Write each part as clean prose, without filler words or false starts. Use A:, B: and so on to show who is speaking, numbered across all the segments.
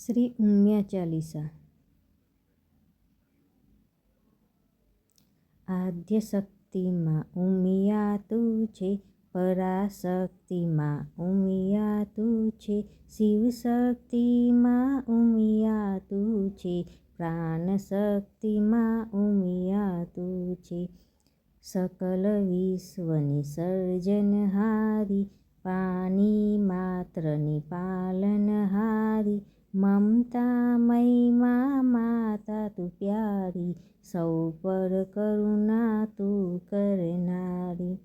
A: શ્રી ઉમિયા ચાલીસા. આદ્ય શક્તિમાં ઉમિયા તું છે, પરાશક્તિમાં ઉમિયા તું છે, શિવ શક્તિમાં ઉમિયા તું છે, પ્રાણ શક્તિમાં ઉમિયા તું છે. સકલ વિશ્વની સર્જનહારી, પાણી માત્રની પાલનહારી, મમતામયી માતા તું પ્યારી, સૌ પર કરુણા તું કરનારી.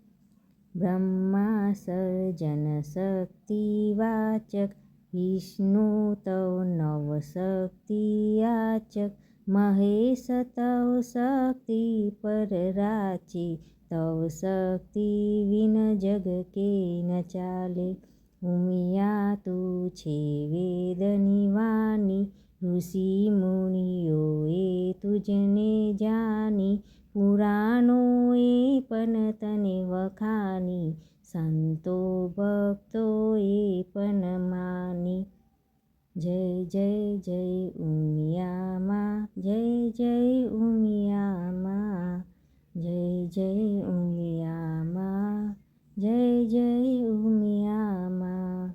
A: બ્રહ્મા સર્જન શક્તિ વાચક, વિષ્ણુ તવ નવ શક્તિ યાચક, મહેશ તવ શક્તિ પર રાચે, તવ શક્તિ વિન જગ કે ન ચાલે. ઉમિયા તું છે વેદની વાણી, ઋષિ મુનિઓએ તુજને જાની, પુરાણોએ પણ તને વખાની, સંતો ભક્તોએ પણ માની. જય જય જય ઉમિયા માં, જય જય ઉમિયા માં, જય જય ઉમિયા માં, જય જય ઉમિયા માં.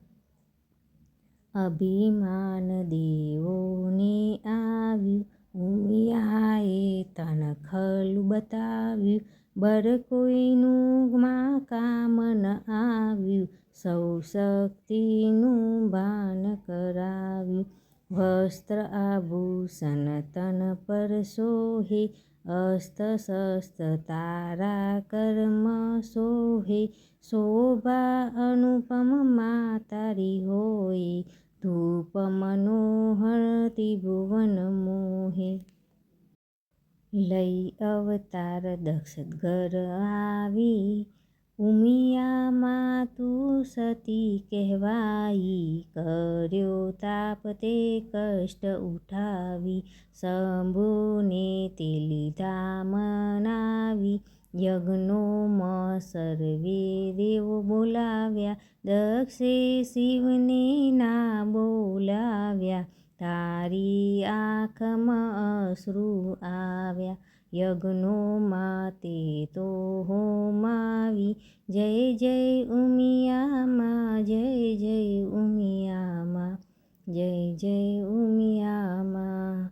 A: અભિમાન દેવોને આવ્યું, ઉમિયાએ તણખલું બતાવ્યું, બર કોઈનું માં કામ ન આવ્યું, સૌ શક્તિનું ભાન કરાવ્યું. વસ્ત્ર આભૂષણ તન પર શોહે, અસ્ત્ર શસ્ત્ર તારા કર્મ શોહે, શોભા અનુપમ માં તારી હોય, ધૂપ મનોહર ત્રિભુવન મોહે. લઈ અવતાર દક્ષ ઘર આવી, ઉમિયા માં તું સતી કહેવાઈ, કર્યો તાપ તે કષ્ટ ઉઠાવી, શંભુને તે લીધા મનાવી, યજ્ઞોમાં સર્વે દેવો બોલાવ્યા, દક્ષે શિવને ના બોલાવ્યા, તારી આંખમાં અશ્રુ આવ્યા, યજ્ઞોમાં તે તો હોમાવી. જય જય ઉમિયા માં, જય જય ઉમિયા માં, જય જય ઉમિયા માં.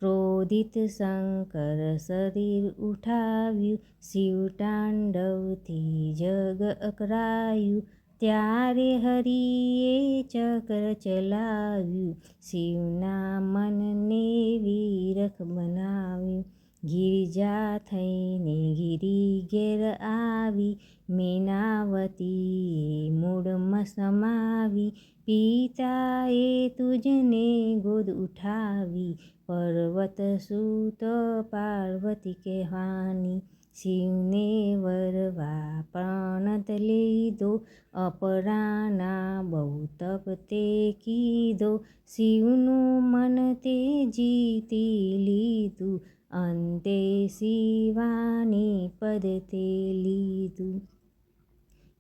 A: ક્રોધિત શંકર શરીર ઉઠાવ્યું, શિવ તાંડવથી જગ અકળાયું, ત્યારે હરિએ ચક્ર ચલાવ્યું, શિવના મનને વિરખ બનાવ્યું. ગિરિજા થઈને ગિરી ઘેર આવી, મેનાવતીએ મૂળમાં સમાવી, પિતાએ તુજને ગોદ ઉઠાવી, પર્વત સુત પાર્વતી કહેવાની. શિવને વરવા પ્રણ લીધો, અપરાના બહુ તપ તે કીધો, શિવનું મન તે જીતી લીધું, અંતે શિવાની પદ તે લીધું.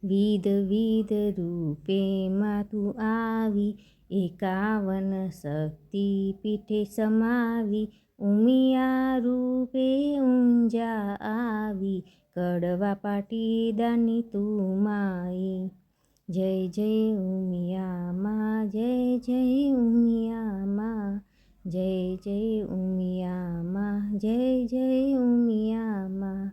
A: વિધ વિધ રૂપે માં તું આવી, 51 શક્તિ પીઠે સમાવી, ઉમિયા રૂપે ઊંઝા આવી, કડવા પાટીદારની તું માઈ. જય જય ઉમિયા માં, જય જય ઉમિયા માં, જય જય ઉમિયા માં, જય જય ઉમિયા માં.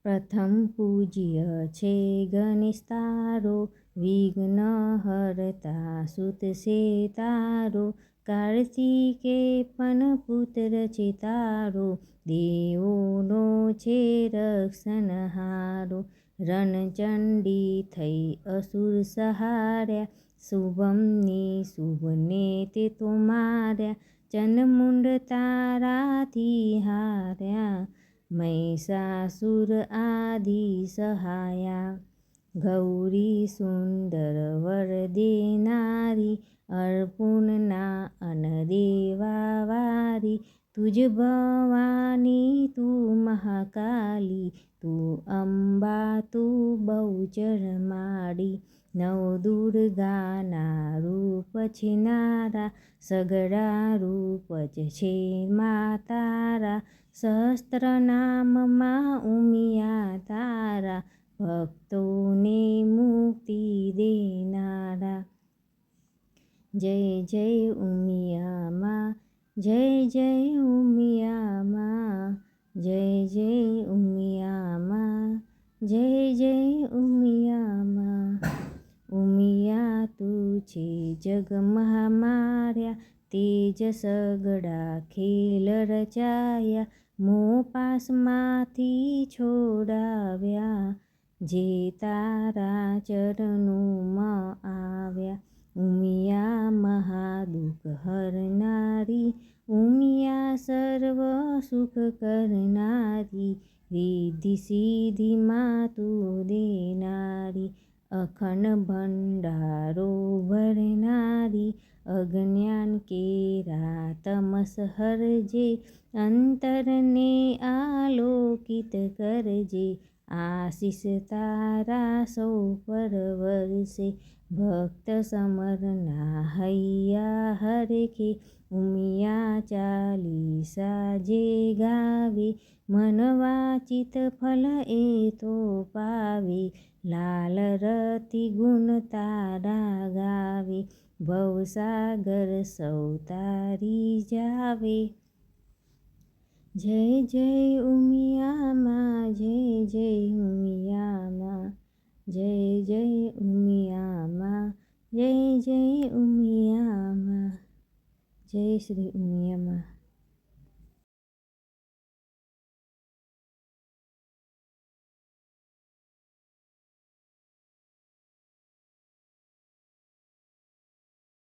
A: પ્રથમ પૂજ્ય છે ગણેશ તારો, વિઘ્ન હરતા સુત છે તારો, કાર્તિકે પણ પુત્ર છે તારો, દેવોનો છે રક્ષણહારો. રણચંડી થઈ અસુર સંહાર્યા, શુભમની શુભને તે તો માર્યા, ચંડમુંડ તારાથી હાર્યા, મહિષાસુર આદિ સહાયા. ગૌરી સુંદર વર દેનારી, અર્પુનના અન દેવા વારી, તુજ ભવાની તું મહાકાલી, તું અંબા તું બહુચર માડી. નવ દુર્ગાના રૂપ રૂપ છે નારા, સગડા રૂપ જ છે મા તારા, સહસ્ત્ર નામમાં ઉમિયા તારા, ભક્તોને મુક્તિ દેનારા. જય જય ઉમિયામાં, જય જય ઉમિયામાં, જય જય ઉમિયામાં, જય જય ઉમિયામાં. ઉમિયા તું છે જગમાં માર્યા, તેજ સગડા ખેલ રચાયા, મોહ પાસમાંથી છોડાવ્યા, જે તારા ચરણોમાં આવ્યા. ઉમિયા મહાદુઃખ હરનારી, ઉમિયા સર્વ સુખ કરનારી, રિદ્ધિ સિદ્ધિમાં તું દેનારી, અખંડ ભંડારો ભરનારી, અજ્ઞાન કેરા તમસ હરજે, અંતરને આલોકિત કરજે, આશીષ તારા સૌ પર વરસે, ભક્ત સમરના હૈયા હરખે, ઉમિયા ચાલીસા જે ગાવે, મન વાચિત ફલ એ તો પાવે, લાલ રતિ ગુણ તારા ગાવે, ભવસાગર સૌ તારી જાવે. જય જય ઉમિયામાં, જય જય ઉમિયામાં, જય જય ઉમિયામાં, જય જય ઉમિયામાં. જય શ્રી ઉમિયામાં.